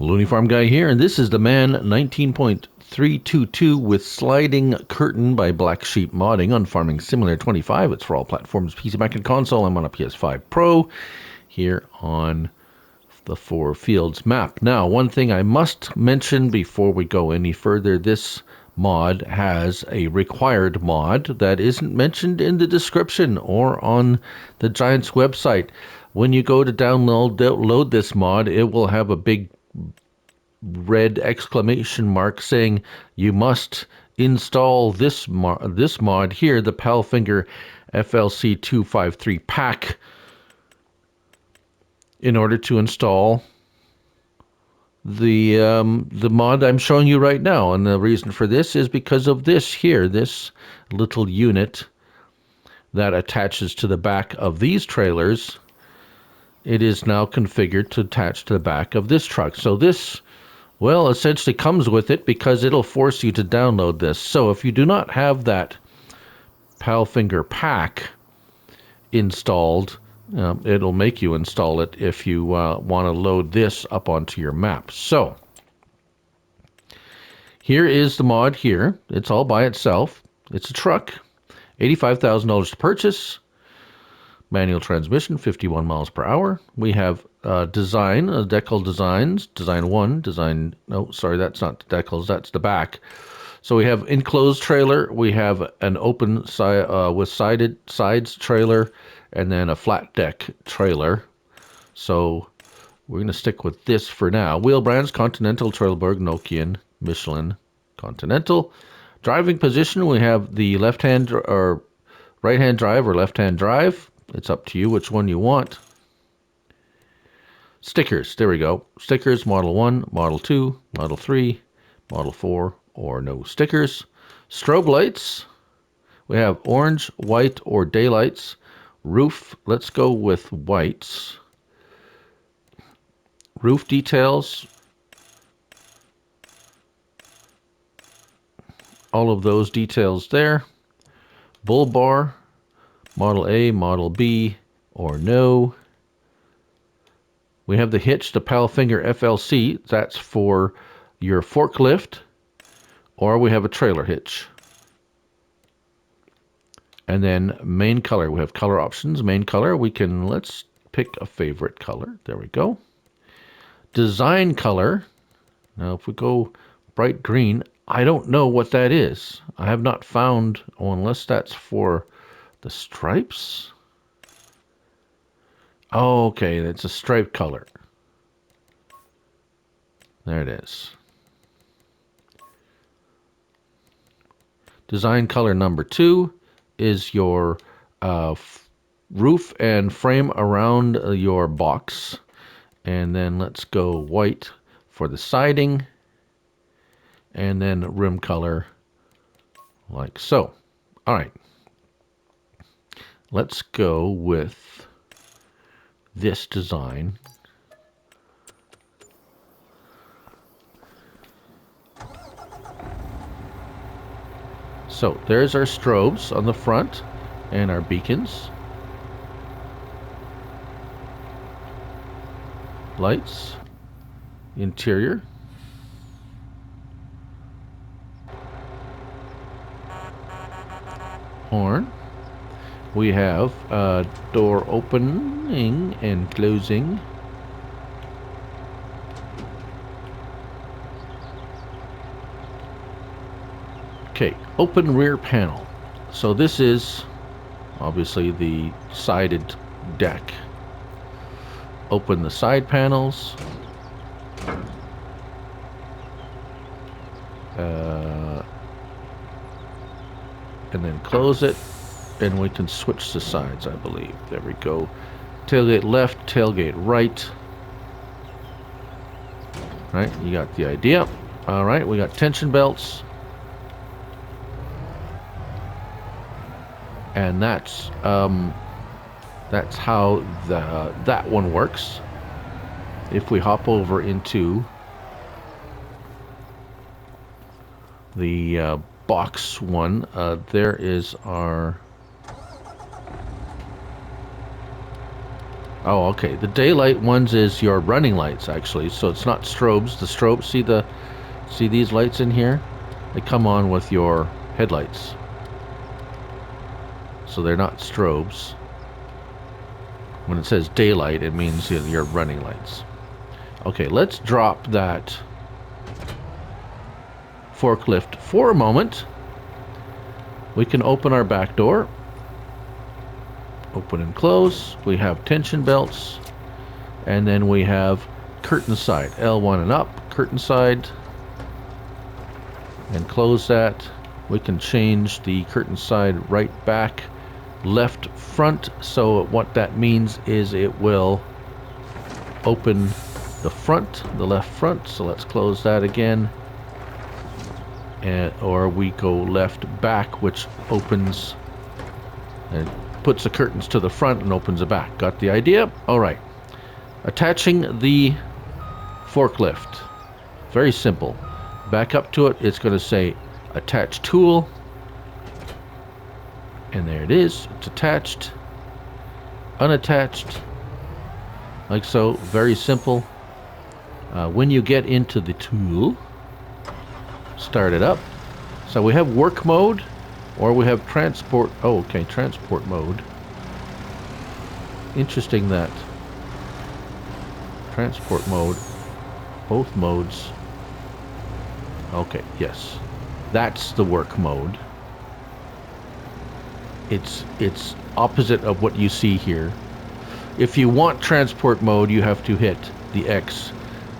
Looney Farm Guy here, and this is the Man 19.322 with Sliding Curtain by Blacksheep Modding on Farming Simulator 25. It's for all platforms, PC, Mac, and console. I'm on a PS5 Pro here on the Four Fields map. Now, one thing I must mention before we go any further, this mod has a required mod that isn't mentioned in the description or on the Giants website. When you go to download this mod, it will have a big red exclamation mark saying you must install this mod here, the Palfinger FLC253 pack, in order to install the mod I'm showing you right now. And the reason for this is because of this here, this little unit that attaches to the back of these trailers. It is now configured to attach to the back of this truck. So this, well, essentially comes with it because it'll force you to download this. So if you do not have that Palfinger pack installed, it'll make you install it if you want to load this up onto your map. So here is the mod here. It's all by itself. It's a truck, $85,000 to purchase. Manual transmission, 51 miles per hour. We have decal designs, design one, design, no, sorry, that's not the decals, that's the back. So we have enclosed trailer, we have an open side with sides trailer, and then a flat deck trailer. So we're going to stick with this for now. Wheel brands, Continental, Trailberg, Nokian, Michelin, Continental. Driving position, we have the left-hand or right-hand drive or left-hand drive. It's up to you which one you want. Stickers, there we go. Stickers, Model 1, Model 2, Model 3, Model 4, or no stickers. Strobe lights, we have orange, white, or daylights. Roof, let's go with whites. Roof details, all of those details there. Bull bar, Model A, Model B, or no. We have the hitch, the Palfinger FLC. That's for your forklift, or we have a trailer hitch. And then main color. We have color options. Main color, let's pick a favorite color. There we go. Design color. Now, if we go bright green, I don't know what that is. I have not found, unless that's for the stripes. Oh, okay, it's a stripe color. There it is. Design color number 2 is your roof and frame around your box. And then let's go white for the siding. And then rim color like so. All right. Let's go with this design. So there's our strobes on the front and our beacons. Lights. Interior. Horn. We have door opening and closing. Okay, open rear panel. So this is obviously the sided deck. Open the side panels. And then close it. And we can switch the sides, I believe. There we go. Tailgate left, tailgate right. Right, you got the idea. All right, we got tension belts. And that's how that one works. If we hop over into the box one, there is our Oh, okay. The daylight ones is your running lights, actually. So it's not strobes. The strobes, see these lights in here? They come on with your headlights. So they're not strobes. When it says daylight, it means your running lights. Okay, let's drop that forklift for a moment. We can open our back door. Open and close. We have tension belts. And then we have curtain side. L1 and up, curtain side. And close that. We can change the curtain side right back, left front. So what that means is it will open the front, the left front. So let's close that again. Or we go left back, which opens and puts the curtains to the front and opens the back. Got the idea? All right. Attaching the forklift. Very simple. Back up to it. It's going to say attach tool. And there it is. It's attached. Unattached. Like so. Very simple. When you get into the tool, start it up. So we have work mode, or we have transport. Oh, okay, transport mode. Interesting that transport mode, both modes. Okay, yes, that's the work mode. It's opposite of what you see here. If you want transport mode, you have to hit the X,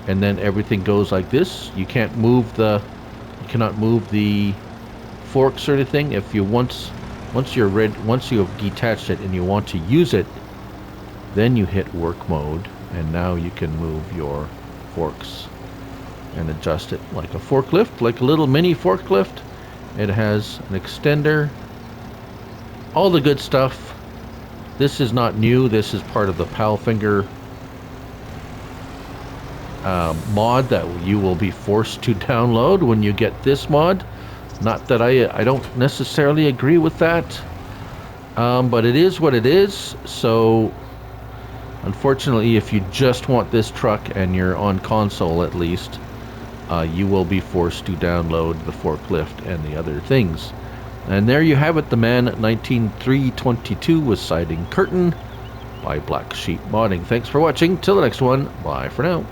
and then everything goes like this. You can't move the. Cannot move the forks or anything. If you once you have detached it and you want to use it, then you hit work mode, and now you can move your forks and adjust it like a forklift, like a little mini forklift. It has an extender, all the good stuff. This is not new. This is part of the Palfinger mod that you will be forced to download when you get this mod. Not that I don't necessarily agree with that, but it is what it is. So unfortunately, if you just want this truck and you're on console at least, you will be forced to download the forklift and the other things. And there you have it, the Man 19322 with siding curtain by Blacksheep Modding. Thanks for watching. Till the next one, bye for now.